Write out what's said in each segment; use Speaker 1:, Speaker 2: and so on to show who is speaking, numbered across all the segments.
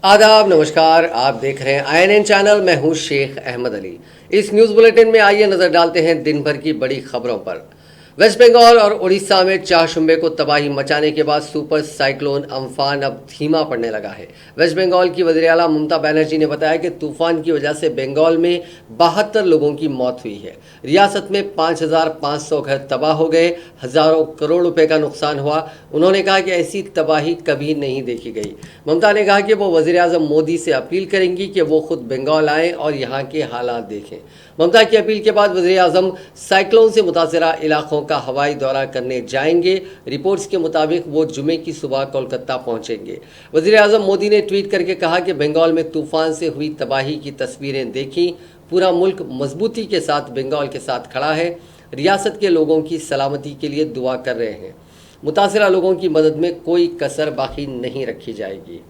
Speaker 1: आदाब नमस्कार, आप देख रहे हैं INN चैनल। मैं हूं शेख अहमद अली। इस न्यूज़ बुलेटिन में आइए नजर डालते हैं दिन भर की बड़ी खबरों पर। वेस्ट बंगाल और उड़ीसा में चारशुम्बे को तबाही मचाने के बाद सुपर साइक्लोन अम्फान अब धीमा पड़ने लगा है। वेस्ट बंगाल की वज़ीर आला ममता बनर्जी ने बताया कि तूफान की वजह से बंगाल में 72 लोगों की मौत हुई है। रियासत में 5,500 घर तबाह हो गए, हजारों करोड़ रुपए का नुकसान हुआ। उन्होंने कहा कि ऐसी तबाही कभी नहीं देखी गई। ममता ने कहा कि वो वज़ीर आज़म मोदी से अपील करेंगी कि वो खुद बंगाल आएँ और यहाँ के हालात देखें। ममता की अपील के बाद वज़ीर आज़म साइक्लोन से मुतासरा इलाकों का हवाई दौरा करने जाएंगे। रिपोर्ट्स के मुताबिक वो जुमे की सुबह कोलकाता पहुंचेंगे। वज़ीर आज़म मोदी ने ट्वीट करके कहा कि बंगाल में तूफान से हुई तबाही की तस्वीरें देखी। पूरा मुल्क मजबूती के साथ बंगाल के साथ खड़ा है। रियासत के लोगों की सलामती के लिए दुआ कर रहे हैं। मुतासरा लोगों की मदद में कोई कसर बाकी नहीं रखी जाएगी।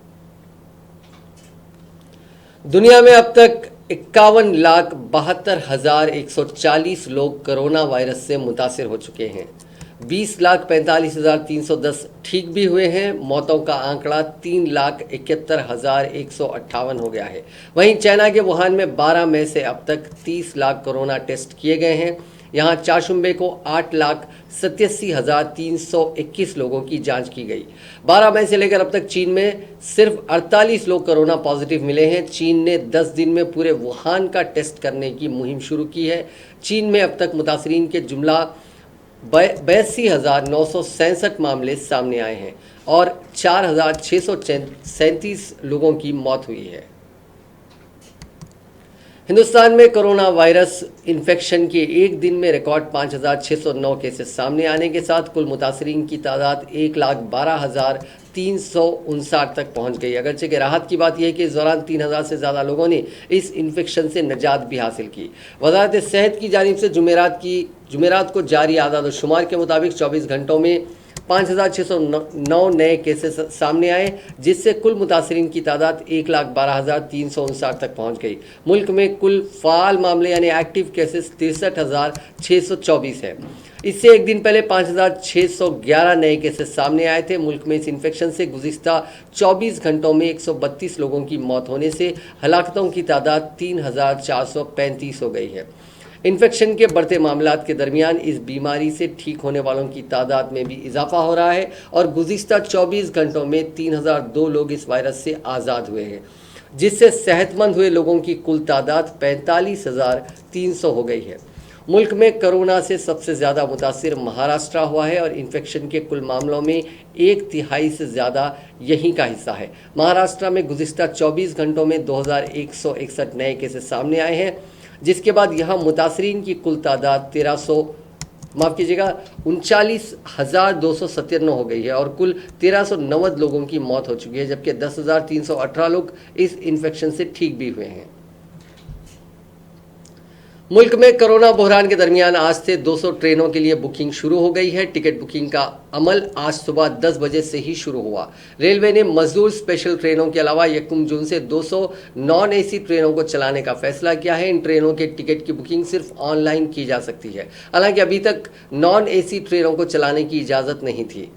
Speaker 1: दुनिया में अब तक 51,72,140 लोग कोरोना वायरस से मुतासिर हो चुके हैं। 20,45,310 ठीक भी हुए हैं। मौतों का आंकड़ा 3,71,158 हो गया है। वहीं चाइना के वुहान में 12 मई से अब तक 30 लाख कोरोना टेस्ट किए गए हैं। यहाँ चारशुम्बे को 8,87,321 लोगों की जांच की गई। 12 मई से लेकर अब तक चीन में सिर्फ 48 लोग कोरोना पॉजिटिव मिले हैं। चीन ने 10 दिन में पूरे वुहान का टेस्ट करने की मुहिम शुरू की है। चीन में अब तक मुतासरीन के जुमला 82,967 मामले सामने आए हैं और 4,637 लोगों की मौत हुई है। हिंदुस्तान में कोरोना वायरस इन्फेक्शन के एक दिन में रिकॉर्ड 5,609 केसेस सामने आने के साथ कुल मुतासरीन की तादाद 1,12,359 तक पहुंच गई। अगरचे कि राहत की बात यह है कि इस दौरान 3,000 से ज़्यादा लोगों ने इस इन्फेक्शन से नजात भी हासिल की। वज़ारत सेहत की जानिब से जुमेरात को जारी आदाद शुमार के मुताबिक 24 घंटों में 5,609 नए केसेस सामने आए, जिससे कुल मुतासरीन की तादाद 1,12,359 तक पहुंच गई। मुल्क में कुल फ़ाल मामले यानी एक्टिव केसेस 63,624 है। इससे एक दिन पहले 5,611 नए केसेस सामने आए थे। मुल्क में इस इन्फेक्शन से गुज़िश्ता 24 घंटों में 132 लोगों की मौत होने से हलाकतों की तादाद 3,435 हो गई है। इन्फेक्शन के बढ़ते मामलात के दरमियान इस बीमारी से ठीक होने वालों की तादाद में भी इजाफा हो रहा है और गुज़िश्ता 24 घंटों में 3,002 लोग इस वायरस से आज़ाद हुए हैं, जिससे सेहतमंद हुए लोगों की कुल तादाद 45,300 हो गई है। मुल्क में कोरोना से सबसे ज़्यादा मुतासिर महाराष्ट्र हुआ है और इन्फेक्शन के कुल मामलों में 1/3 से ज़्यादा यहीं का हिस्सा है। महाराष्ट्र में गुज़िश्ता 24 घंटों में 2,161 नए केसेस सामने आए हैं, जिसके बाद यहाँ मुतासरीन की कुल तादाद 39,297 हो गई है और कुल 1,390 लोगों की मौत हो चुकी है, जबकि 10,318 लोग इस इन्फेक्शन से ठीक भी हुए हैं। मुल्क में कोरोना बहरान के दरमियान आज से 200 ट्रेनों के लिए बुकिंग शुरू हो गई है। टिकट बुकिंग का अमल आज सुबह 10 बजे से ही शुरू हुआ। रेलवे ने मजदूर स्पेशल ट्रेनों के अलावा 1 जून से 200 नॉन AC ट्रेनों को चलाने का फैसला किया है। इन ट्रेनों के टिकट की बुकिंग सिर्फ ऑनलाइन की जा सकती है। हालांकि अभी तक नॉन AC ट्रेनों को चलाने की इजाज़त नहीं थी।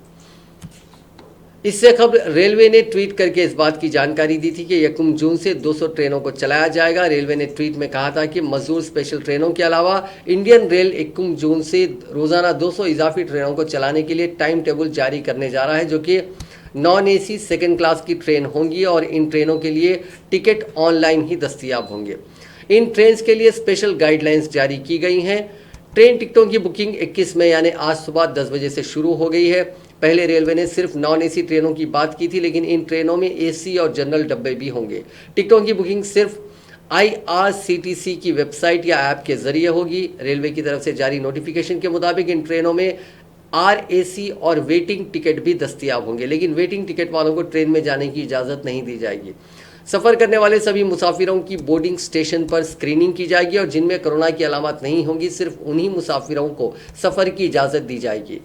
Speaker 1: इससे कबल रेलवे ने ट्वीट करके इस बात की जानकारी दी थी कि 1 जून से 200 ट्रेनों को चलाया जाएगा। रेलवे ने ट्वीट में कहा था कि मजदूर स्पेशल ट्रेनों के अलावा इंडियन रेल 1 जून से रोज़ाना 200 इजाफी ट्रेनों को चलाने के लिए टाइम टेबल जारी करने जा रहा है, जो कि नॉन AC सेकेंड क्लास की ट्रेन होंगी और इन ट्रेनों के लिए टिकट ऑनलाइन ही दस्तियाब होंगे। इन ट्रेन के लिए स्पेशल गाइडलाइंस जारी की गई हैं। ट्रेन टिकटों की बुकिंग 21 मई यानी आज सुबह 10 बजे से शुरू हो गई है। पहले रेलवे ने सिर्फ नॉन AC ट्रेनों की बात की थी, लेकिन इन ट्रेनों में AC और जनरल डब्बे भी होंगे। टिकटों की बुकिंग सिर्फ IRCTC की वेबसाइट या ऐप के जरिए होगी। रेलवे की तरफ से जारी नोटिफिकेशन के मुताबिक इन ट्रेनों में RAC और वेटिंग टिकट भी दस्तियाब होंगे, लेकिन वेटिंग टिकट वालों को ट्रेन में जाने की इजाज़त नहीं दी जाएगी। सफ़र करने वाले सभी मुसाफिरों की बोर्डिंग स्टेशन पर स्क्रीनिंग की जाएगी और जिनमें कोरोना की अलामत नहीं होंगी, सिर्फ उन्हीं मुसाफिरों को सफ़र की इजाज़त दी जाएगी।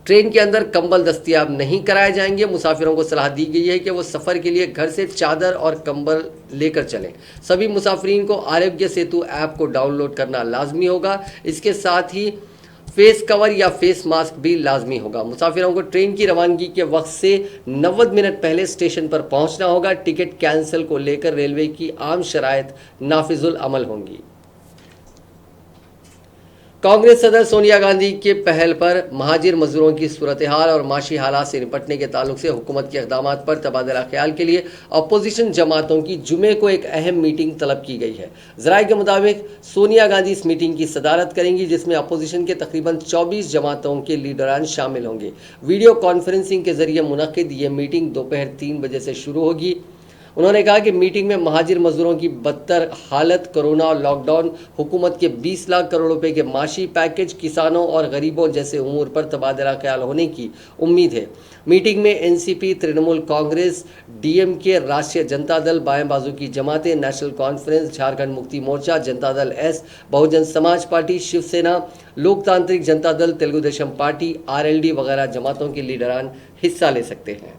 Speaker 1: ट्रेन के अंदर कंबल दस्तियाब नहीं कराए जाएंगे। मुसाफिरों को सलाह दी गई है कि वो सफ़र के लिए घर से चादर और कंबल लेकर चलें। सभी मुसाफिरीन को आरोग्य सेतु ऐप को डाउनलोड करना लाजमी होगा। इसके साथ ही फेस कवर या फेस मास्क भी लाजमी होगा। मुसाफिरों को ट्रेन की रवानगी के वक्त से 90 मिनट पहले स्टेशन पर पहुंचना होगा। टिकट कैंसिल को लेकर रेलवे की आम शराइत नाफिजुल अमल होंगी। कांग्रेस सदर सोनिया गांधी के पहल पर महाजिर मजदूरों की सूरत हाल और माशी हालात से निपटने के ताल्लुक से हुकूमत के इक़दाम पर तबादला ख्याल के लिए अपोजिशन जमातों की जुमे को एक अहम मीटिंग तलब की गई है। ज़राए के मुताबिक सोनिया गांधी इस मीटिंग की सदारत करेंगी, जिसमें अपोजिशन के तकरीबन 24 जमातों के लीडरान शामिल होंगे। वीडियो कॉन्फ्रेंसिंग के जरिए मुनक़िद ये मीटिंग दोपहर 3 बजे से शुरू होगी। उन्होंने कहा कि मीटिंग में महाजिर मजदूरों की बदतर हालत, कोरोना और लॉकडाउन, हुकूमत के 20 लाख करोड़ रुपए के माशी पैकेज, किसानों और गरीबों जैसे उमूर पर तबादला ख्याल होने की उम्मीद है। मीटिंग में एनसीपी, तृणमूल कांग्रेस, डीएमके, राष्ट्रीय जनता दल, बाएं बाजू की जमातें, national conference, Jharkhand Mukti Morcha, Janata Dal S, Bahujan Samaj party, Shiv Sena, Loktantrik Janata Dal, Telugu Desam party, RLD वगैरह जमातों के लीडरान हिस्सा ले सकते हैं।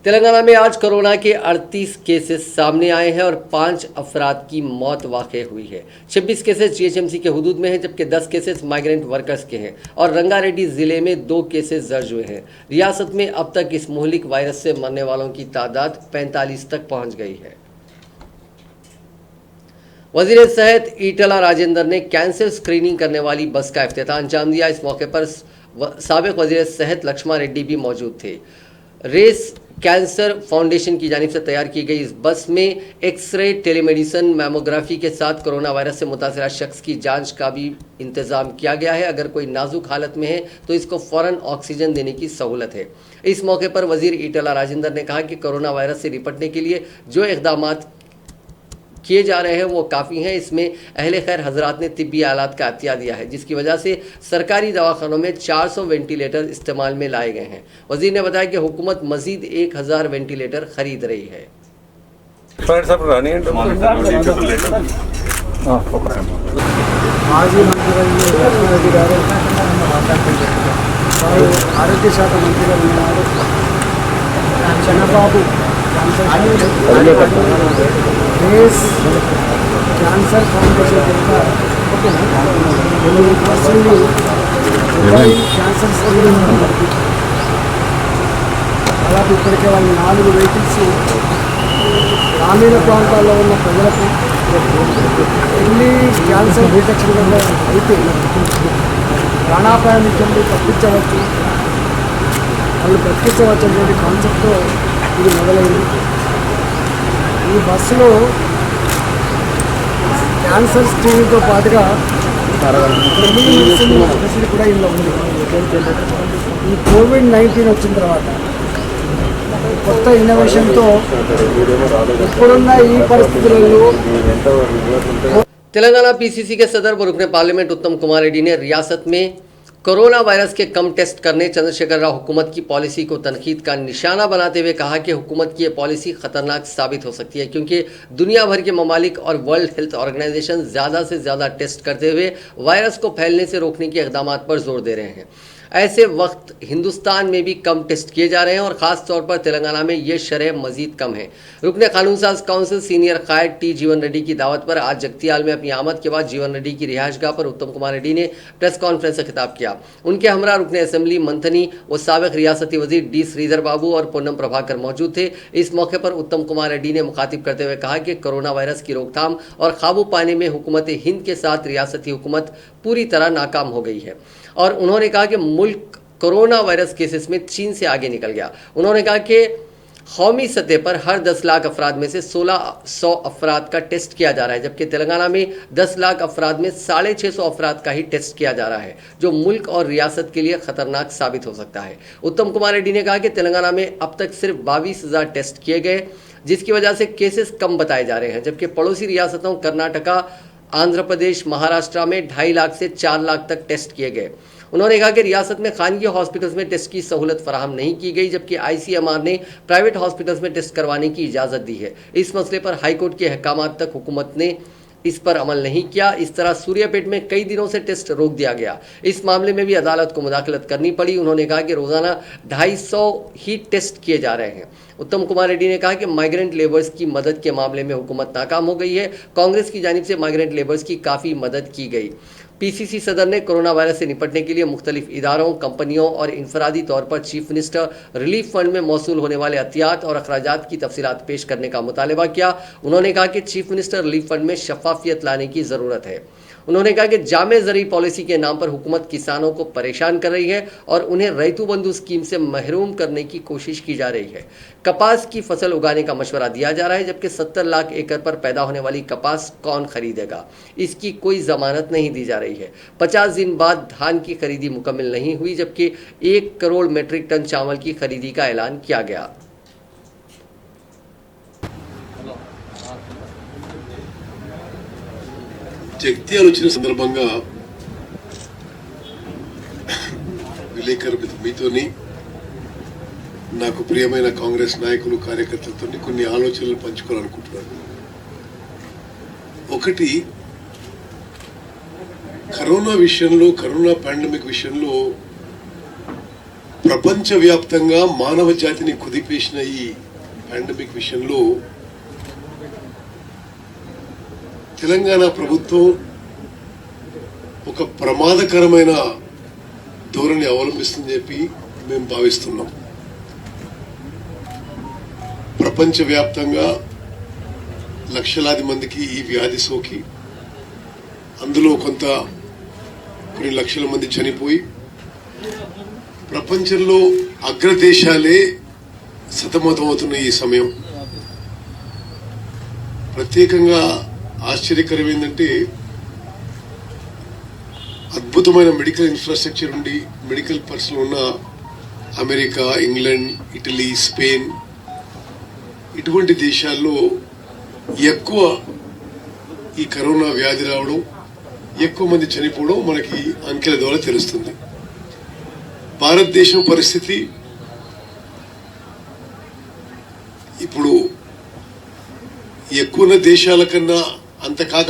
Speaker 1: तेलंगाना में आज कोरोना के 38 केसेस सामने आए हैं और 5 अफराद की मौत वाक़ई हुई है। 26 केसेस जीएचएमसी के हुदूद में हैं, जबकि 10 केसेस माइग्रेंट वर्कर्स के हैं और रंगारेड्डी ज़िले में 2 केसेस दर्ज हुए हैं। रियासत में अब तक इस मुहलिक वायरस से मरने वालों की तादाद 45 तक पहुंच गई है। वज़ीर सेहत ईटला राजेंद्र ने कैंसर स्क्रीनिंग करने वाली बस का इफ्तिताह अंजाम दिया। इस मौके पर साबिक वज़ीर सेहत लक्ष्मण रेड्डी भी मौजूद थे। रेस कैंसर फाउंडेशन की जानिब से तैयार की गई इस बस में एक्सरे, टेलीमेडिसिन, मैमोग्राफी के साथ कोरोना वायरस से मुतासरा शख्स की जांच का भी इंतजाम किया गया है। अगर कोई नाजुक हालत में है तो इसको फ़ौरन ऑक्सीजन देने की सहूलत है। इस मौके पर वज़ीर ईटला राजेंद्र ने कहा कि कोरोना वायरस से निपटने के लिए जो इक़दामात किए जा रहे हैं वो काफ़ी हैं। इसमें अहले खैर हजरात ने तिब्बी आलात का अतिया दिया है, जिसकी वजह से सरकारी दवाखानों में 400 वेंटिलेटर इस्तेमाल में लाए गए हैं। वजीर ने बताया कि हुकूमत मजीद 1000 वेंटिलेटर खरीद रही है।
Speaker 2: ఆరోగ్య శాఖ మంత్రిగా ఉన్నారు చంద్రబాబు రేస్ క్యాన్సర్ ఫౌండేషన్ కింద 8% క్యాన్సర్ స్క్రీనింగ్ అలాగే ఇప్పటికే వాళ్ళు 4 వెహికల్స్ గ్రామీణ ప్రాంతాల్లో ఉన్న ప్రజలకు ఎన్ని క్యాన్సర్ డిటెక్షన్ వల్ల అయితే ప్రాణాపాయం నుంచి తప్పించవచ్చు, వాళ్ళు బ్రతికించవచ్చు అనేటువంటి కాన్సెప్ట్తో ఇది మొదలైంది। ఈ బస్సులో క్యాన్సర్ స్క్రీనింగ్తో పాటుగా మెడిసిన్ ఫెసిలిటీ కూడా ఇందులో ఉంది। ఈ కోవిడ్-19 వచ్చిన తర్వాత కొత్త ఇన్నోవేషన్తో ఇప్పుడున్న ఈ పరిస్థితులలో
Speaker 1: तेलंगाना पीसीसी के सदर व रुकने पार्लियामेंट उत्तम कुमार रेड्डी ने रियासत में कोरोना वायरस के कम टेस्ट करने चंद्रशेखर राव हुकूमत की पॉलिसी को तनकीद का निशाना बनाते हुए कहा कि हुकूमत की ये पॉलिसी खतरनाक साबित हो सकती है, क्योंकि दुनिया भर के ममालिक और वर्ल्ड हेल्थ ऑर्गेनाइजेशन ज़्यादा से ज़्यादा टेस्ट करते हुए वायरस को फैलने से रोकने के इक़दाम पर जोर दे रहे हैं। ऐसे वक्त हिंदुस्तान में भी कम टेस्ट किए जा रहे हैं और ख़ास तौर पर तेलंगाना में ये शरह मज़ीद कम है। रुकने कानून साज काउंसिल सीनियर कायद टी जीवन रेड्डी की दावत पर आज जगतियाल में अपनी आमद के बाद जीवन रेड्डी की रिहाइशगाह पर उत्तम कुमार रेड्डी ने प्रेस कॉन्फ्रेंस से खिताब किया। उनके हमरा रुकने असेंबली मंथनी व साबिक रियासती वजीर डी श्रीधर बाबू और पूनम प्रभाकर मौजूद थे। इस मौके पर उत्तम कुमार रेड्डी ने मुखातिब करते हुए कहा कि कोरोना वायरस की रोकथाम और काबू पाने में हुकूमत हिंद के साथ रियासती हुकूमत पूरी तरह नाकाम हो गई है और उन्होंने कहा कि मुल्क कोरोना वायरस केसेस में चीन से आगे निकल गया। उन्होंने कहा कि कौमी सतह पर हर 10 लाख अफराद में से 1600 अफराद का टेस्ट किया जा रहा है, जबकि तेलंगाना में 10 लाख अफराद में 650 अफराद का ही टेस्ट किया जा रहा है, जो मुल्क और रियासत के लिए खतरनाक साबित हो सकता है। उत्तम कुमार रेड्डी ने कहा कि तेलंगाना में अब तक सिर्फ 22,000 टेस्ट किए गए, जिसकी वजह से केसेस कम बताए जा रहे हैं, जबकि पड़ोसी रियासतों कर्नाटका, आंध्र प्रदेश, महाराष्ट्र में 2.5 लाख से 4 लाख तक टेस्ट किए गए। उन्होंने कहा कि रियासत में खानगी हॉस्पिटल्स में टेस्ट की सहूलत फराहम नहीं की गई, जबकि आईसीएमआर ने प्राइवेट हॉस्पिटल्स में टेस्ट करवाने की इजाज़त दी है। इस मसले पर हाईकोर्ट के अहकामात तक हुकूमत ने इस पर अमल नहीं किया। इस तरह सूर्यापेट में कई दिनों से टेस्ट रोक दिया गया। इस मामले में भी अदालत को मुदाखलत करनी पड़ी। उन्होंने कहा कि रोज़ाना 250 ही टेस्ट किए जा रहे हैं। उत्तम कुमार रेड्डी ने कहा कि माइग्रेंट लेबर्स की मदद के मामले में हुकूमत नाकाम हो गई है। कांग्रेस की जानिब से माइग्रेंट लेबर्स की काफ़ी मदद की गई। पीसीसी सदर ने कोरोना वायरस से निपटने के लिए मुख्तलिफ इदारों, कंपनियों और इनफरादी तौर पर चीफ मिनिस्टर रिलीफ फंड में मौसूल होने वाले अतियात और अखराजात की तफसीलात पेश करने का मुतालबा किया। उन्होंने कहा कि चीफ मिनिस्टर रिलीफ फंड में शफाफियत लाने की ज़रूरत है। उन्होंने कहा कि जामे ज़रूरी पॉलिसी के नाम पर हुकूमत किसानों को परेशान कर रही है और उन्हें रैतू बंधु स्कीम से महरूम करने की कोशिश की जा रही है। कपास की फसल उगाने का मशवरा दिया जा रहा है, जबकि 70 लाख एकड़ पर पैदा होने वाली कपास कौन खरीदेगा, इसकी कोई जमानत नहीं दी जा रही है। 50 दिन बाद धान की खरीदी मुकम्मल नहीं हुई, जबकि 1 करोड़ मीट्रिक टन चावल की खरीदी का ऐलान किया गया।
Speaker 3: జగిత్యాల వచ్చిన సందర్భంగా విలేకరు మీతోని నాకు ప్రియమైన కాంగ్రెస్ నాయకులు కార్యకర్తలతో కొన్ని ఆలోచనలు పంచుకోవాలనుకుంటున్నాను. ఒకటి, కరోనా విషయంలో, కరోనా పాండమిక్ విషయంలో ప్రపంచవ్యాప్తంగా మానవ జాతిని కుదిపేసిన ఈ పాండమిక్ విషయంలో తెలంగాణ ప్రభుత్వం ఒక ప్రమాదకరమైన ధోరణి అవలంబిస్తుందని చెప్పి మేము భావిస్తున్నాం. ప్రపంచవ్యాప్తంగా లక్షలాది మందికి ఈ వ్యాధి సోకి అందులో కొన్ని లక్షల మంది చనిపోయి ప్రపంచంలో అగ్రదేశాలే సతమతమవుతున్న ఈ సమయం ప్రత్యేకంగా ఆశ్చర్యకరం ఏంటంటే అద్భుతమైన మెడికల్ ఇన్ఫ్రాస్ట్రక్చర్ ఉండి మెడికల్ పర్సనల్ ఉన్న అమెరికా, ఇంగ్లాండ్, ఇటలీ, స్పెయిన్ ఇటువంటి దేశాల్లో ఎక్కువ ఈ కరోనా వ్యాధి రావడం, ఎక్కువ మంది చనిపోవడం మనకి అంకెల ద్వారా తెలుస్తుంది. భారతదేశం పరిస్థితి ఇప్పుడు ఎక్కువ దేశాల కన్నా అంత కాక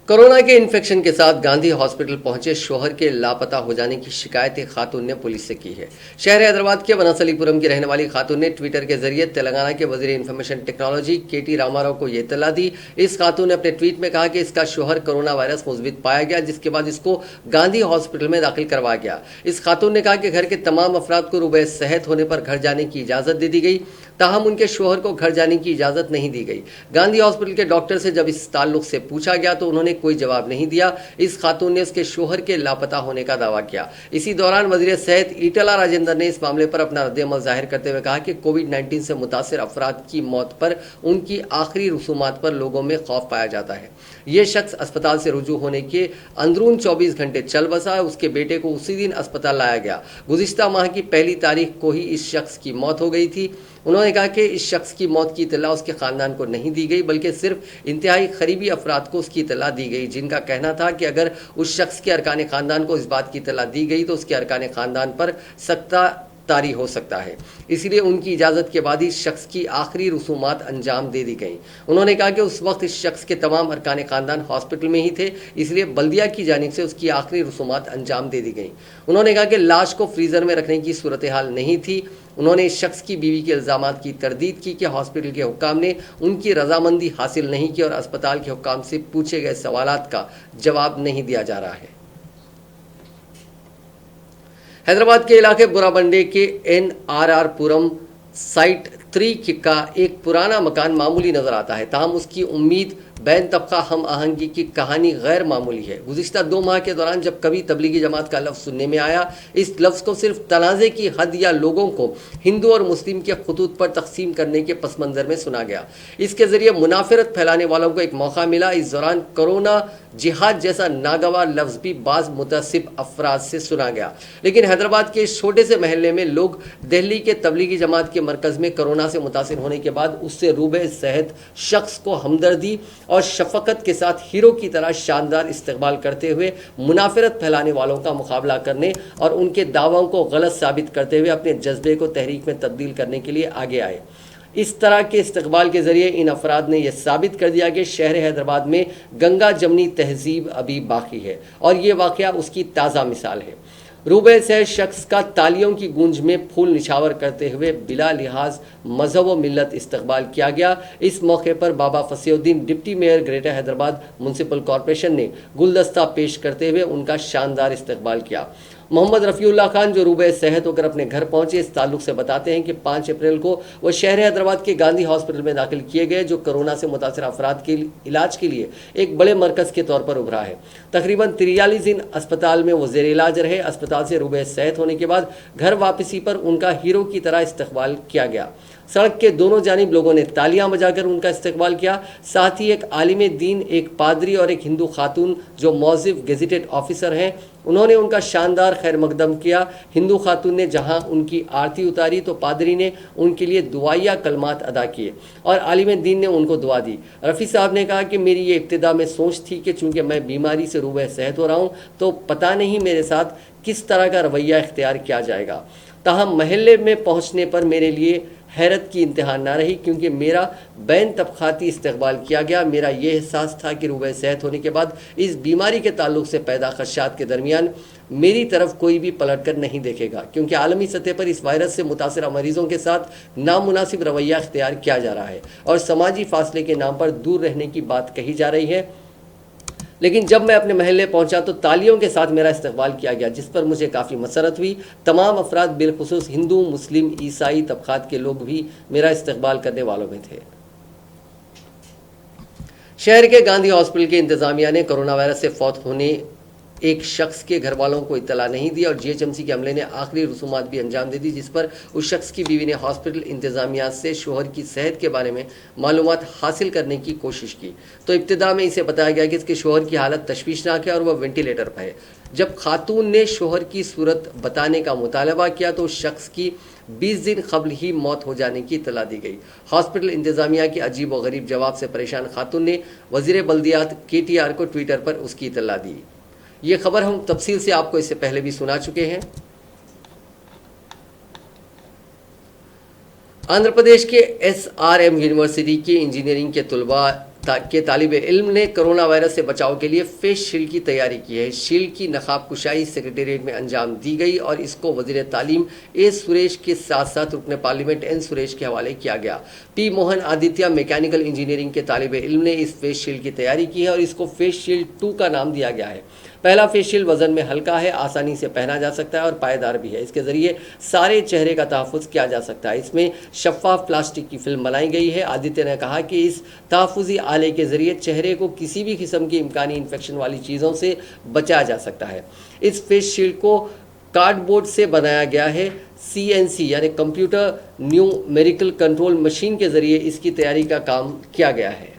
Speaker 1: कोरोना के इन्फेक्शन के साथ गांधी हॉस्पिटल पहुंचे शौहर के लापता हो जाने की शिकायत एक खातून ने पुलिस से की है। शहर हैदराबाद के वनसलीपुरम की रहने वाली खातून ने ट्विटर के जरिए तेलंगाना के वजीर इंफॉर्मेशन टेक्नोलॉजी केटी रामाराव को ये इत्तला दी। इस खातून ने अपने ट्वीट में कहा कि इसका शौहर कोरोना वायरस मुस्बित पाया गया, जिसके बाद इसको गांधी हॉस्पिटल में दाखिल करवाया गया। इस खातून ने कहा कि घर के तमाम अफराद को रुबे सेहत होने पर घर जाने की इजाजत दे दी गई, ताहम उनके शौहर को घर जाने की इजाजत नहीं दी गई। गांधी हॉस्पिटल के डॉक्टर से जब इस ताल्लुक से पूछा गया तो उन्होंने कोई जवाब नहीं दिया। इस खातून ने उसके शौहर के लापता होने का दावा किया। इसी दौरान वजीर सेहत ईटला राजेंद्र ने इस मामले पर अपना रद्द-ए-अमल जाहिर करते हुए कहा कि कोविड-19 से मुतासिर अफराद की मौत पर उनकी आखिरी रसूमात पर लोगों में खौफ पाया जाता है। ये शख्स अस्पताल से रुजू होने के अंदरून 24 घंटे चल बसा। उसके बेटे को उसी दिन अस्पताल लाया गया। गुज़िश्ता माह की 1 तारीख को ही इस शख्स की मौत हो गई थी। उन्होंने कहा कि इस शख्स की मौत की इत्तला उसके खानदान को नहीं दी गई, बल्कि सिर्फ इंतहाई करीबी अफराद को उसकी इत्तला दी गई, जिनका कहना था कि अगर उस शख्स के अरकान खानदान को इस बात की इत्तला दी गई तो उसके अरकान खानदान पर सख्ता तारी हो सकता है, इसलिए उनकी इजाज़त के बाद ही शख्स की आखिरी रसूमात अंजाम दे दी गई। उन्होंने कहा कि उस वक्त इस शख्स के तमाम अरकान खानदान हॉस्पिटल में ही थे, इसलिए बल्दिया की जानिब से उसकी आखिरी रसूमात अंजाम दे दी गई। उन्होंने कहा कि लाश को फ्रीज़र में रखने की सूरत हाल नहीं थी। उन्होंने इस शख्स की बीवी के इल्ज़ामात की तरदीद की कि हॉस्पिटल के हुक्काम ने उनकी रजामंदी हासिल नहीं की और अस्पताल के हुक्काम से पूछे गए सवालात का जवाब नहीं दिया जा रहा है। हैदराबाद के इलाके बुराबंडे के NRR पुरम साइट 3 का एक पुराना मकान मामूली नजर आता है, ताहम उसकी उम्मीद बैन तबका हम आहंगी की कहानी गैर मामूली है। गुज़िश्ता 2 माह के दौरान जब कभी तबलीगी जमात का लफ्ज़ सुनने में आया, इस लफ्ज़ को सिर्फ तनाज़े की हद या लोगों को हिंदू और मुस्लिम के खतूत पर तकसीम करने के पस मंज़र में सुना गया। इसके ज़रिए मुनाफिरत फैलाने वालों को एक मौका मिला। इस दौरान कोरोना जिहाद जैसा नागवार लफ्ज़ भी बाज़ मुतसिब अफराद से सुना गया। लेकिन हैदराबाद के इस छोटे से महल्ले में लोग दिल्ली के तबलीगी जमात के मरकज़ में कोरोना से मुतासिर होने के बाद उससे रूबे सेहत शख्स को हमदर्दी और शफकत के साथ हीरो की तरह शानदार इस्तकबाल करते हुए मुनाफिरत फैलाने वालों का मुकाबला करने और उनके दावों को गलत साबित करते हुए अपने जज्बे को तहरीक में तब्दील करने के लिए आगे आए। इस तरह के इस्तकबाल के ज़रिए इन अफराद ने यह साबित कर दिया कि शहर हैदराबाद में गंगा जमनी तहजीब अभी बाकी है और ये वाक़या उसकी ताज़ा मिसाल है। रूबे से शख्स का तालियों की गूंज में फूल निछावर करते हुए बिला लिहाज मजहब व मिल्लत इस्तकबाल किया गया। इस मौके पर Baba Fasiuddin deputy mayor greater Hyderabad municipal corporation ने गुलदस्ता पेश करते हुए उनका शानदार इस्तकबाल किया। मोहम्मद रफ़ीउल्लाह खान जो रूबे सेहत होकर अपने घर पहुंचे, इस ताल्लुक से बताते हैं कि 5 अप्रैल को वह शहर हैदराबाद के गांधी हॉस्पिटल में दाखिल किए गए, जो कोरोना से मुतासर अफराद के इलाज के लिए एक बड़े मरकज़ के तौर पर उभरा है। तकरीबन 43 दिन अस्पताल में वो ज़ेर इलाज रहे। अस्पताल से रूबे सेहत होने के बाद घर वापसी पर उनका हीरो की तरह इस्तकबाल किया गया। सड़क के दोनों जानिब लोगों ने तालियां बजाकर उनका इस्तकबाल किया। साथ ही एक आलिम दीन, एक पादरी और एक हिंदू खातून जो मौजिफ गेजेटेड ऑफिसर हैं, उन्होंने उनका शानदार खैर मकदम किया। हिंदू खातून ने जहां उनकी आरती उतारी तो पादरी ने उनके लिए दुआया कलमात अदा किए और आलिम दीन ने उनको दुआ दी। रफ़ी साहब ने कहा कि मेरी ये इब्तिदा में सोच थी कि चूँकि मैं बीमारी से रूबे सेहत हो रहा हूँ तो पता नहीं मेरे साथ किस तरह का रवैया इख्तियार किया जाएगा। ताहम महल्ले में पहुँचने पर मेरे लिए हैरत की इंतहा ना रही, क्योंकि मेरा बैन तबखाती इस्तकबाल किया गया। मेरा ये एहसास था कि रूबे सेहत होने के बाद इस बीमारी के ताल्लुक से पैदा खदशात के दरमियान मेरी तरफ कोई भी पलट कर नहीं देखेगा, क्योंकि आलमी सतह पर इस वायरस से मुतासरा मरीजों के साथ नामुनासिब रवैया इख्तियार किया जा रहा है और समाजी फासले के नाम पर दूर रहने की बात कही जा रही है। लेकिन जब मैं अपने महल्ले पहुंचा तो तालियों के साथ मेरा इस्तकबाल किया गया, जिस पर मुझे काफ़ी मसरत हुई। तमाम अफराद बिलखुसूस हिंदू, मुस्लिम, ईसाई तबकात के लोग भी मेरा इस्तकबाल करने वालों में थे। शहर के गांधी हॉस्पिटल के इंतजामिया ने कोरोना वायरस से फौत होने एक शख्स के घर वालों को इत्तला नहीं दी और जीएचएमसी के अमले ने आखिरी रसूमात भी अंजाम दे दी, जिस पर उस शख्स की बीवी ने हॉस्पिटल इंतजामिया से शोहर की सेहत के बारे में मालूमात हासिल करने की कोशिश की तो इब्तिदा में इसे बताया गया कि इसके शोहर की हालत तशवीशनाक है और वह वेंटिलेटर पर है। जब खातून ने शोहर की सूरत बताने का मुतालबा किया तो उस शख्स की 20 दिन कबल ही मौत हो जाने की इत्तला दी गई। हॉस्पिटल इंतजामिया के अजीब व गरीब जवाब से परेशान खातून ने वजीर बल्दियात KTR को ट्विटर पर उसकी इत्तला दी। ये खबर हम तफसील से आपको इससे पहले भी सुना चुके हैं। आंध्र प्रदेश के SRM यूनिवर्सिटी के इंजीनियरिंग के तुलबा के तालिब इल्म ने कोरोना वायरस से बचाव के लिए फेस शील्ड की तैयारी की है। शील्ड की नकाब कुशाई सेक्रेटेरिएट में अंजाम दी गई और इसको वजीर तालीम A सुरेश के साथ साथ रुकन पार्लियामेंट N सुरेश के हवाले किया गया। P Mohan Aditya mechanical engineering के तालिब इल्म ने इस फेस शील्ड की तैयारी की है और इसको फेस शील्ड 2 का नाम दिया गया है। पहला फेस शील्ड वजन में हल्का है, आसानी से पहना जा सकता है और पायदार भी है। इसके जरिए सारे चेहरे का तहफ़्फ़ुज़ किया जा सकता है। इसमें शफ़ाफ प्लास्टिक की फिल्म बनाई गई है। आदित्य ने कहा कि इस तहफ़्फ़ुज़ी आले के जरिए चेहरे को किसी भी किस्म की इम्कानी इन्फेक्शन वाली चीज़ों से बचाया जा सकता है। इस फेस शील्ड को कार्डबोर्ड से बनाया गया है। CNC यानी कंप्यूटर न्यूमेरिकल कंट्रोल मशीन के जरिए इसकी तैयारी का काम किया गया है।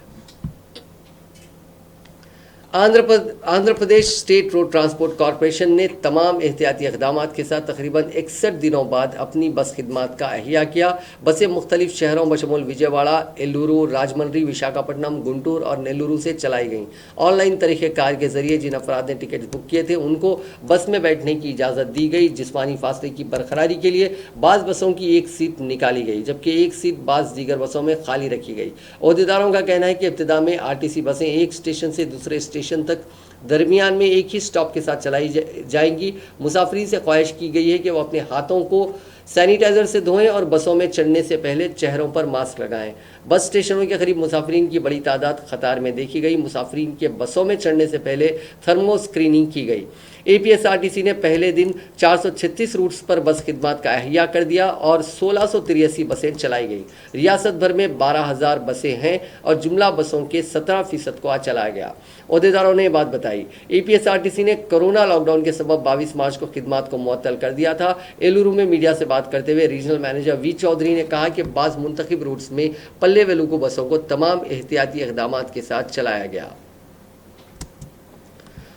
Speaker 1: Andhra Pradesh state road transport corporation ने तमाम एहतियाती इक़दामात के साथ तकरीबन 61 दिनों बाद अपनी बस खिदमात का अहिया किया। बसें मुख्तलिफ शहरों बशमूल विजयवाड़ा, एल्लूरू, राजमंड्री, विशाखापट्टनम, गुंटूर और नेल्लूरू से चलाई गईं। ऑनलाइन तरीक़ेकार के जरिए जिन अफराद ने टिकट बुक किए थे उनको बस में बैठने की इजाज़त दी गई। जिस्मानी फासले की बरकरारी के लिए बाज़ बसों की एक सीट निकाली गई, जबकि एक सीट बाज़ दीगर बसों में खाली रखी गई। ओहदेदारों का कहना है कि इब्तिदा में RTC बसें एक स्टेशन से दूसरे स्टेशन तक दरमियान में एक ही स्टॉप के साथ चलाई जाएंगी। मुसाफिरीन से ख्वाहिश की गई है कि वो अपने हाथों को सैनिटाइजर से धोएं और बसों में चढ़ने से पहले चेहरों पर मास्क लगाएं। बस स्टेशनों के करीब मुसाफिरीन की बड़ी तादाद कतार में देखी गई। मुसाफिरीन के बसों में चढ़ने से पहले थर्मो स्क्रीनिंग की गई। APSRTC ने पहले दिन 436 रूट्स पर बस खिदमात का अहिया कर दिया और 1683 बसें चलाई गई। रियासत भर में 12,000 बसें हैं और जुमला बसों के 17% को आज चलाया गया। ओहदेदारों ने बात बताई। APSRTC ने कोरोना लॉकडाउन के सबब 22 मार्च को खिदमात को मुअत्तल कर दिया था। एलुरू में मीडिया से बात करते हुए रीजनल मैनेजर V चौधरी ने कहा कि बाज़ मुंतखब रूट्स में पल्ले वेलुगु बसों को तमाम एहतियाती इक़दामात के साथ चलाया गया।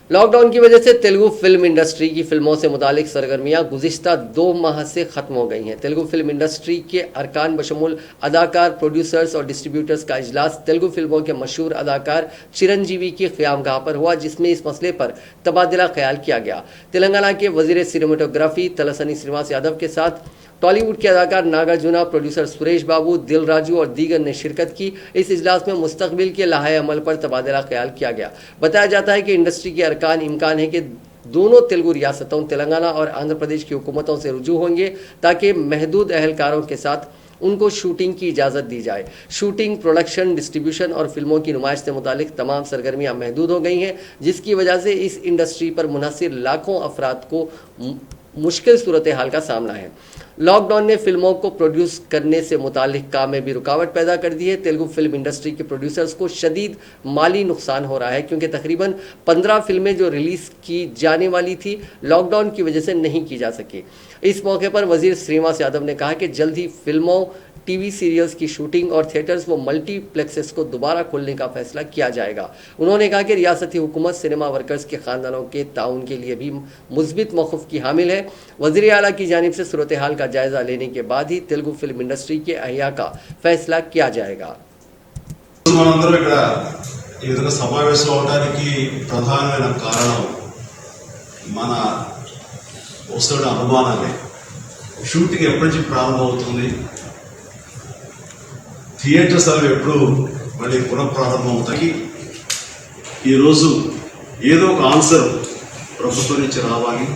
Speaker 1: लॉकडाउन की वजह से तेलुगु फिल्म इंडस्ट्री की फिल्मों से मुतालिक सरगर्मियां गुज़िश्ता 2 माह से ख़त्म हो गई हैं। तेलुगु फिल्म इंडस्ट्री के अरकान बशमूल अदाकार, प्रोड्यूसर्स और डिस्ट्रीब्यूटर्स का इजलास तेलुगु फिल्मों के मशहूर अदाकार चिरंजीवी की क़यामगाह पर हुआ, जिसमें इस मसले पर तबादला ख्याल किया गया। तेलंगाना के वज़ीर सिनेमेटोग्राफी तलसानी श्रीनिवास यादव के साथ टॉलीवुड के अदाकार नागार्जुना, प्रोड्यूसर सुरेश बाबू, दिल राजू और दीगर ने शिरकत की। इस इजलास में मुस्तकबिल के लाहे अमल पर तबादला ख्याल किया गया। बताया जाता है कि इंडस्ट्री के अरकान इम्कान है कि दोनों तेलुगु रियासतों तेलंगाना और आंध्र प्रदेश की हुकूमतों से रुजू होंगे ताकि महदूद अहलकारों के साथ उनको शूटिंग की इजाज़त दी जाए। शूटिंग, प्रोडक्शन, डिस्ट्रीब्यूशन और फिल्मों की नुमाइश से मुतालिक तमाम सरगर्मियां महदूद हो गई हैं, जिसकी वजह से इस इंडस्ट्री पर मुनहसिर लाखों अफराद को मुश्किल सूरत हाल का सामना है। लॉकडाउन ने फिल्मों को प्रोड्यूस करने से मुतालिक काम में भी रुकावट पैदा कर दी है। तेलुगु फिल्म इंडस्ट्री के प्रोड्यूसर्स को शदीद माली नुकसान हो रहा है, क्योंकि तकरीबन 15 फिल्में जो रिलीज की जाने वाली थी लॉकडाउन की वजह से नहीं की जा सकी। इस मौके पर वजीर श्रीनिवास यादव ने कहा कि जल्द ही फिल्मों, टीवी सीरियल्स की शूटिंग और थिएटर्स व मल्टीप्लेक्सेस को दोबारा खोलने का फैसला किया जाएगा। उन्होंने कहा कि रियासती हुकूमत सिनेमा वर्कर्स के खानदानों के ताउन के लिए भी मुस्बित मौक़िफ़ की हामिल है। वज़ीर आला की जानिब से सूरत हाल का जायज़ा लेने के बाद ही तेलुगु फिल्म इंडस्ट्री के अहिया का फैसला किया जाएगा।
Speaker 4: మనందరం ఇక్కడ ఈ విధంగా సమావేశం అవడానికి ప్రధానమైన కారణం మన వస్తున్న అనుమానాలే. షూటింగ్ ఎప్పటి నుంచి ప్రారంభమవుతుంది, థియేటర్స్ అవి ఎప్పుడు మళ్ళీ పునఃప్రారంభం అవుతాయి, ఈరోజు ఏదో ఒక ఆన్సర్ ప్రభుత్వం నుంచి రావాలి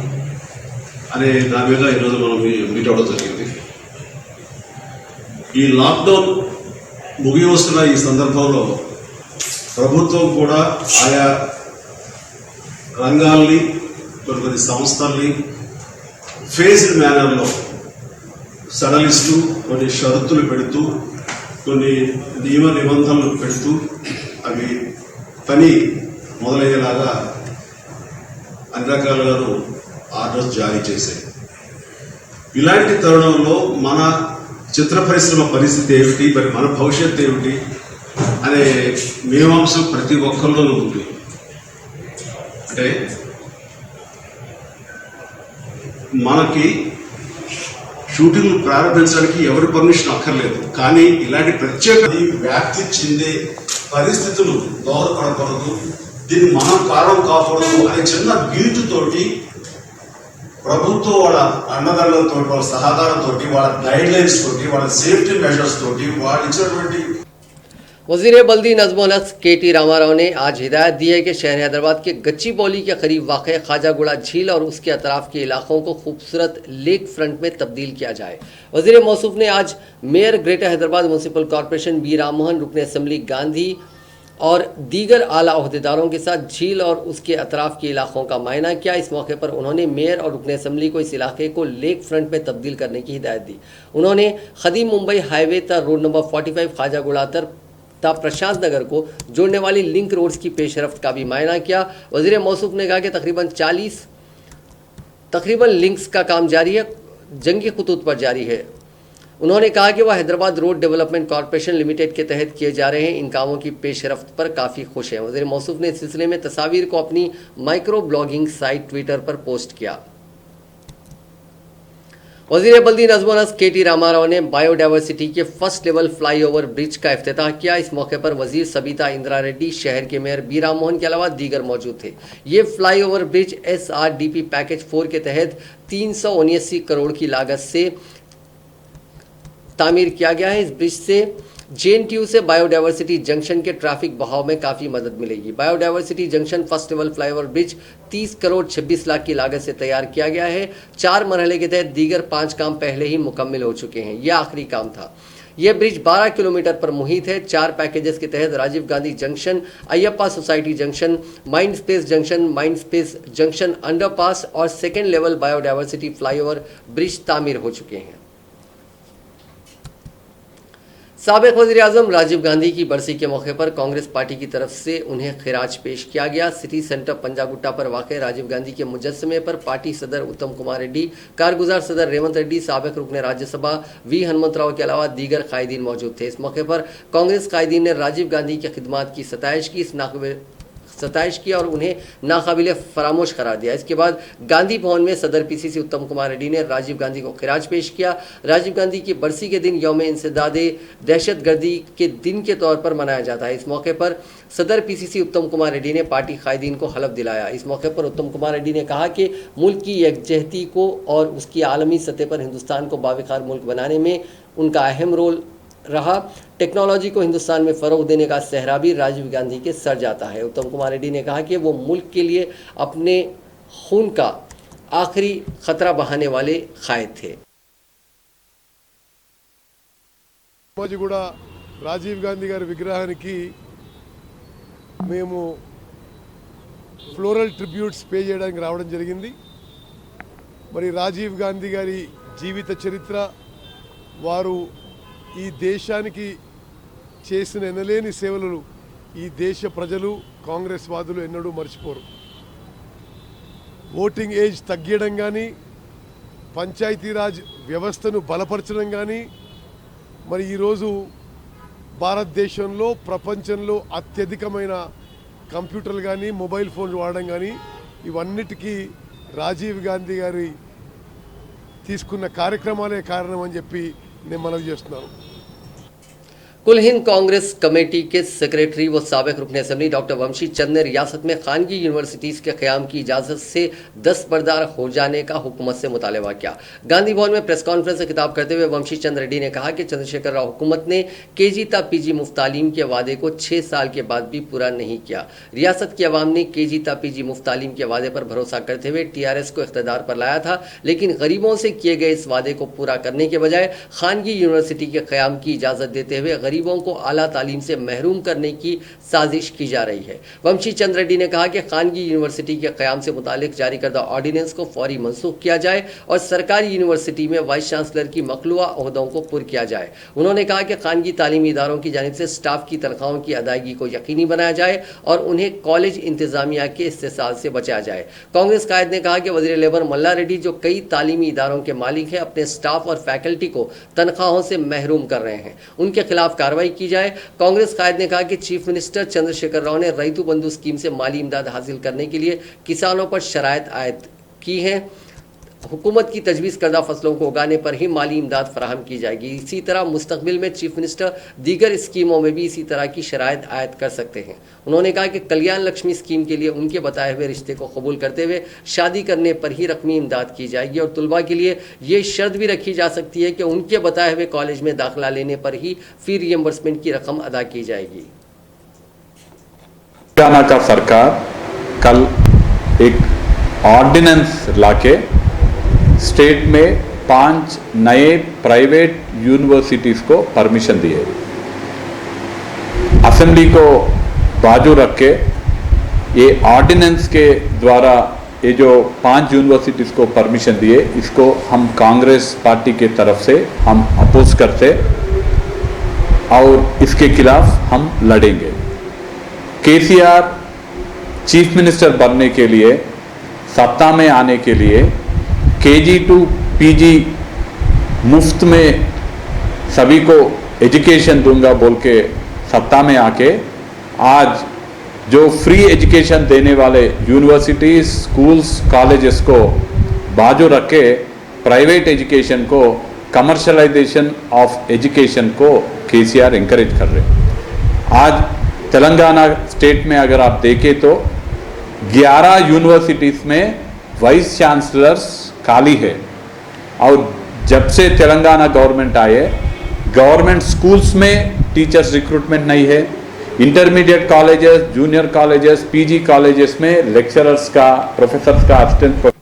Speaker 4: అనే దాని మీద ఈరోజు మనం మీట్ అవ్వడం జరిగింది. ఈ లాక్డౌన్ ముగి వస్తున్న ఈ సందర్భంలో ప్రభుత్వం కూడా ఆయా రంగాల్ని, కొన్ని సంస్థల్ని ఫేజ్డ్ మేనర్లో సడలిస్తూ, కొన్ని షరతులు పెడుతూ, కొన్ని నియమ నిబంధనలు పెడుతూ అవి పని మొదలయ్యేలాగా అన్ని రకాలుగాను ఆర్డర్స్ జారీ చేశాయి. ఇలాంటి తరుణంలో మన చిత్ర పరిశ్రమ పరిస్థితి ఏమిటి, మరి మన భవిష్యత్తు ఏమిటి అనే మీమాంసం ప్రతి ఒక్కరిలోనూ ఉంది. అంటే మనకి షూటింగ్లు ప్రారంభించడానికి ఎవరి పర్మిషన్ అక్కర్లేదు, కానీ ఇలాంటి ప్రత్యేక వ్యాప్తి చెందే పరిస్థితులు దోహదపడకూడదు, దీన్ని మనం కారణం కాకూడదు అనే చిన్న బీటుతోటి ప్రభుత్వం వాళ్ళ అన్నదండలతో, వాళ్ళ సహకారంతో, వాళ్ళ గైడ్ లైన్స్ తోటి, వాళ్ళ సేఫ్టీ మెజర్స్ తోటి వాళ్ళు ఇచ్చినటువంటి
Speaker 1: वज़ीर बल्दी नज़्मुल हक KT रामाराव ने आज हिदायत दी है कि शहर हैदराबाद के गच्चीबौली के करीब वाक़ ख्वाजागुड़ा झील और उसके अतराफ़ के इलाकों को खूबसूरत लेक फ्रंट में तब्दील किया जाए। वज़ीर मौसूफ ने आज mayor greater Hyderabad municipal corporation B Ram Mohan, रुकन असम्बली गांधी और दीगर आला अहदेदारों के साथ झील और उसके अतराफ़ के इलाकों का मुआयना किया। इस मौके पर उन्होंने मेयर और रुकन असम्बली को इस इलाके को लेक फ्रंट में तब्दील करने की हिदायत दी। उन्होंने खदीम मुंबई हाईवे तर रोड नंबर 45 ख्वाजागुड़ा ता प्रशांत नगर को जोड़ने वाली लिंक रोड्स की पेशरफ्त का भी मुआयना किया। वज़ीर मौसूफ ने कहा कि तकरीबन लिंक्स का काम जारी है, जंगी खतूत पर जारी है। उन्होंने कहा कि वह Hyderabad road development corporation limited के तहत किए जा रहे हैं इन कामों की पेशरफ्त पर काफ़ी खुश हैं। वज़ीर मौसूफ ने इस सिलसिले में तस्वीर को अपनी माइक्रो ब्लॉगिंग साइट ट्विटर पर पोस्ट किया। वज़ीर बल्दी नज़्मुल हक KT रामाराव ने बायोडाइवर्सिटी के फर्स्ट लेवल फ्लाईओवर ब्रिज का इफ्तिताह किया। इस मौके पर वज़ीर सबिता इंदिरा रेड्डी, शहर के मेयर बी राम मोहन के अलावा दीगर मौजूद थे। ये फ्लाईओवर ब्रिज SRDP पैकेज 4 के तहत 379 करोड़ की लागत से तामीर किया गया है। इस ब्रिज से JNTU से बायोडाइवर्सिटी जंक्शन के ट्रैफिक बहाव में काफ़ी मदद मिलेगी। Biodiversity junction first level flyover bridge 30 crore 26 lakh की लागत से तैयार किया गया है। 4 मरहले के तहत दीगर 5 काम पहले ही मुकम्मल हो चुके हैं, यह आखिरी काम था। यह ब्रिज 12 किलोमीटर पर मुहित है। 4 पैकेजेस के तहत Rajiv Gandhi junction, Ayyappa society junction, mind space junction underpass और second level biodiversity flyover bridge तामीर हो चुके हैं। साबिक वज़ीर आज़म राजीव गांधी की बरसी के मौके पर कांग्रेस पार्टी की तरफ से उन्हें खिराज पेश किया गया। सिटी सेंटर पंजागुट्टा पर वाक़ राजीव गांधी के मुजस्समे पर पार्टी सदर उत्तम कुमार रेड्डी, कारगुजार सदर रेवंत रेड्डी, साबिक रुकन राज्यसभा V हनुमंतराव के अलावा दीगर कायदीन मौजूद थे। इस मौके पर कांग्रेस कायदीन ने राजीव गांधी की खिदमात की सताइश की और उन्हें नाकाबिले फरामोश करार दिया। इसके बाद गांधी भवन में सदर PCC उत्तम कुमार रेड्डी ने राजीव गांधी को खिराज पेश किया। राजीव गांधी की बरसी के दिन यौम इंसदादे दहशतगर्दी के दिन के तौर पर मनाया जाता है। इस मौके पर सदर PCC उत्तम कुमार रेड्डी ने पार्टी कायदीन को हलफ दिलाया। इस मौके पर उत्तम कुमार रेड्डी ने कहा कि मुल्क की यकजहती को और उसकी आलमी सतह पर हिंदुस्तान को बावकार मुल्क बनाने में उनका अहम रोल रहा। टेक्नोलॉजी को हिंदुस्तान में फ़रोग देने का सहरा भी राजीव गांधी के सर जाता है। उत्तम कुमार रेड्डी ने कहा कि वो मुल्क के लिए अपने खून का आखिरी खतरा बहाने वाले कायद थे।
Speaker 3: రోజు కూడా రాజీవ్ గాంధీ గారి విగ్రహానికి మేము ఫ్లోరల్ ట్రిబ్యూట్స్ పే చేయడానికి రావడం జరిగింది. మరి రాజీవ్ గాంధీ గారి జీవిత చరిత్ర, వారు ఈ దేశానికి చేసిన ఎనలేని సేవలు ఈ దేశ ప్రజలు, కాంగ్రెస్ వాదులు ఎన్నడూ మర్చిపోరు. ఓటింగ్ ఏజ్ తగ్గించడం కానీ, పంచాయతీరాజ్ వ్యవస్థను బలపరచడం కానీ, మరి ఈరోజు భారతదేశంలో ప్రపంచంలో అత్యధికమైన కంప్యూటర్లు కానీ, మొబైల్ ఫోన్లు వాడడం కానీ, ఇవన్నిటికీ రాజీవ్ గాంధీ గారి తీసుకున్న కార్యక్రమాలే కారణం అని చెప్పి నేను మనవి చేస్తున్నాను.
Speaker 1: कुल हिंद कांग्रेस कमेटी के सेक्रेटरी व साबिक रुकन असेंबली डॉक्टर वंशी चंद ने रियासत में खानगी यूनिवर्सिटीज के क़याम की इजाज़त से दस्तबरदार हो जाने का हुकूमत से मुतालबा किया। गांधी भवन में प्रेस कॉन्फ्रेंस से खिताब करते हुए वंशी चंद रेड्डी ने कहा कि चंद्रशेखर राव हुकूमत ने केजी ता पीजी मुफ्त तालीम के वादे को 6 साल के बाद भी पूरा नहीं किया। रियासत की अवाम ने केजी ता पीजी मुफ्त तालीम के वादे पर भरोसा करते हुए टीआरएस को इख्तियार पर लाया था, लेकिन गरीबों से किए गए इस वादे को पूरा करने के बजाय खानगी यूनिवर्सिटी के क़याम की इजाज़त देते हुए गरीबों को आला तालीम से महरूम करने की साजिश की जा रही है। वंशी चंद रेड्डी ने कहा कि खानगी यूनिवर्सिटी के क़याम से मुतालिक जारी करदा ऑर्डिनेंस को फौरी मनसूख किया जाए और सरकारी यूनिवर्सिटी में वाइस चांसलर की मखलूआ ओहदों को पुर किया जाए। उन्होंने कहा कि खानगी तालीमी इदारों की जानिब से स्टाफ की तनख्वाहों की अदायगी को यकीनी बनाया जाए और उन्हें कॉलेज इंतजामिया के इस्तेसाल से बचाया जाए। कांग्रेस कायद ने कहा कि वज़ीर लेबर मल्ला रेड्डी, जो कई तालीमी इदारों के मालिक हैं, अपने स्टाफ और फैकल्टी को तनख्वाहों से महरूम कर रहे हैं, उनके खिलाफ कार्रवाई की जाए। कांग्रेस कायद ने कहा कि चीफ मिनिस्टर चंद्रशेखर राव ने रईतु बंधु स्कीम से माली इमदाद हासिल करने के लिए किसानों पर शराइत आयद की हैं। हुकूमत की तजवीज़ करदा फसलों को उगाने पर ही माली इमदाद फराहम की जाएगी। इसी तरह मुस्तकबिल में चीफ मिनिस्टर दीगर स्कीमों में भी इसी तरह की शराइत आयद कर सकते हैं। उन्होंने कहा कि कल्याण लक्ष्मी स्कीम के लिए उनके बताए हुए रिश्ते को कबूल करते हुए शादी करने पर ही रकमी इमदाद की जाएगी और तुलबा के लिए ये शर्त भी रखी जा सकती है कि उनके बताए हुए कॉलेज में दाखिला लेने पर ही फी रियम्बर्समेंट की रकम अदा की जाएगी।
Speaker 5: हरियाणा का सरकार कल एक ऑर्डिनेंस लाके स्टेट में 5 नए प्राइवेट यूनिवर्सिटीज को परमिशन दिए। असेंबली को बाजू रख के ये ऑर्डिनेंस के द्वारा ये जो 5 यूनिवर्सिटीज को परमिशन दिए, इसको हम कांग्रेस पार्टी के तरफ से हम अपोज करते और इसके खिलाफ हम लड़ेंगे। केसीआर चीफ मिनिस्टर बनने के लिए, सत्ता में आने के लिए केजी टू पीजी मुफ्त में सभी को एजुकेशन दूंगा बोल के सत्ता में आके आज जो फ्री एजुकेशन देने वाले यूनिवर्सिटीज, स्कूल्स, कॉलेजेस को बाजू रख के प्राइवेट एजुकेशन को, कमर्शलाइजेशन ऑफ एजुकेशन को केसीआर इंकरेज कर रहे। आज तेलंगाना स्टेट में अगर आप देखें तो 11 यूनिवर्सिटीज में वाइस चांसलर्स खाली है और जब से तेलंगाना गवर्नमेंट आए, गवर्नमेंट स्कूल्स में टीचर्स रिक्रूटमेंट नहीं है। Intermediate colleges, junior colleges, PG colleges में लेक्चरर्स का, प्रोफेसर्स का, असिस्टेंट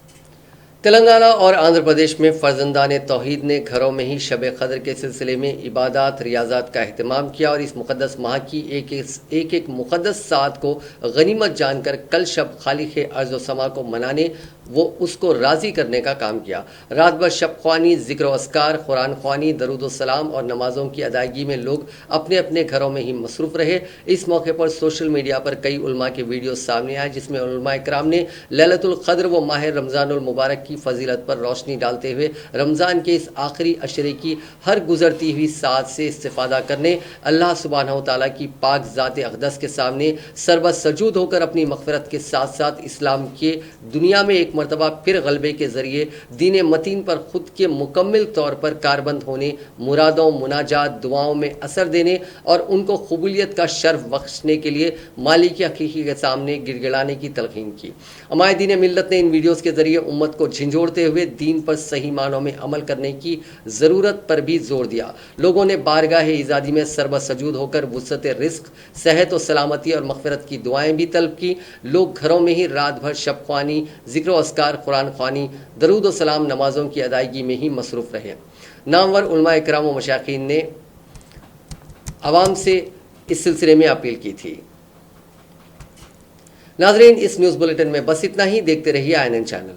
Speaker 1: तेलंगाना और आंध्र प्रदेश में फर्जंदान तौहीद ने घरों में ही शब कदर के सिलसिले में इबादत रियाजात का अहतमाम किया और इस मुक़द्दस माह की एक मुक़द्दस सात को गनीमत जानकर कल शब खालिक़ अर्ज़ व समा को मनाने वो उसको राज़ी करने का काम किया। रात भर शब ख्वानी, ज़िक्र अस्कार, कुरान ख्वानी, दरूद सलाम और नमाज़ों की अदायगी में लोग अपने अपने घरों में ही मसरूफ़ रहे। इस मौके पर सोशल मीडिया पर कई उलमा के वीडियो सामने आए जिसमें उलमा इकराम ने लैलतुल क़द्र व माह रमज़ानुल मुबारक की फजीलत पर रोशनी डालते हुए रमज़ान के इस आखिरी अशरे की हर गुजरती हुई साथ से इस्तिफ़ादा करने अल्लाह सुब्हानहू तआला की पाक ज़ात अक़दस के सामने सरबत सजूद होकर अपनी मग़फ़िरत के साथ साथ इस्लाम के दुनिया में एक एक मरतबा फिर गलबे के ज़रिए दीन मतीन पर ख़ुद के मुकम्मल तौर पर कारबंद होने, मुरादों, मुनाजात, दुआओं में असर देने और उनको कबूलियत का शर्फ बख्शने के लिए मालिक हकीकी के सामने गिड़गिड़ाने की तलकीन की। हमारे दीन मिल्लत ने इन वीडियोज़ के ज़रिए उम्मत को झिंझोड़ते हुए दीन पर सही मानों में अमल करने की ज़रूरत पर भी जोर दिया। लोगों ने बारगाह इज़ादी में सरबसजूद होकर वुसअत रिज़्क़, सेहत और सलामती और मग़फ़िरत की दुआएं भी तलब की। लोग घरों में ही रात भर शब ख्वानी, ज़िक्र व अस्कार, कुरान ख्वानी, दरूद व सलाम, नमाज़ों की अदायगी में ही मसरूफ़ रहे। नामवर उलमा इकराम व मशाइखीन ने आवाम से इस सिलसिले में अपील की थी। नाज़रीन, इस न्यूज़ बुलेटिन में बस इतना ही। देखते रहिए INN चैनल।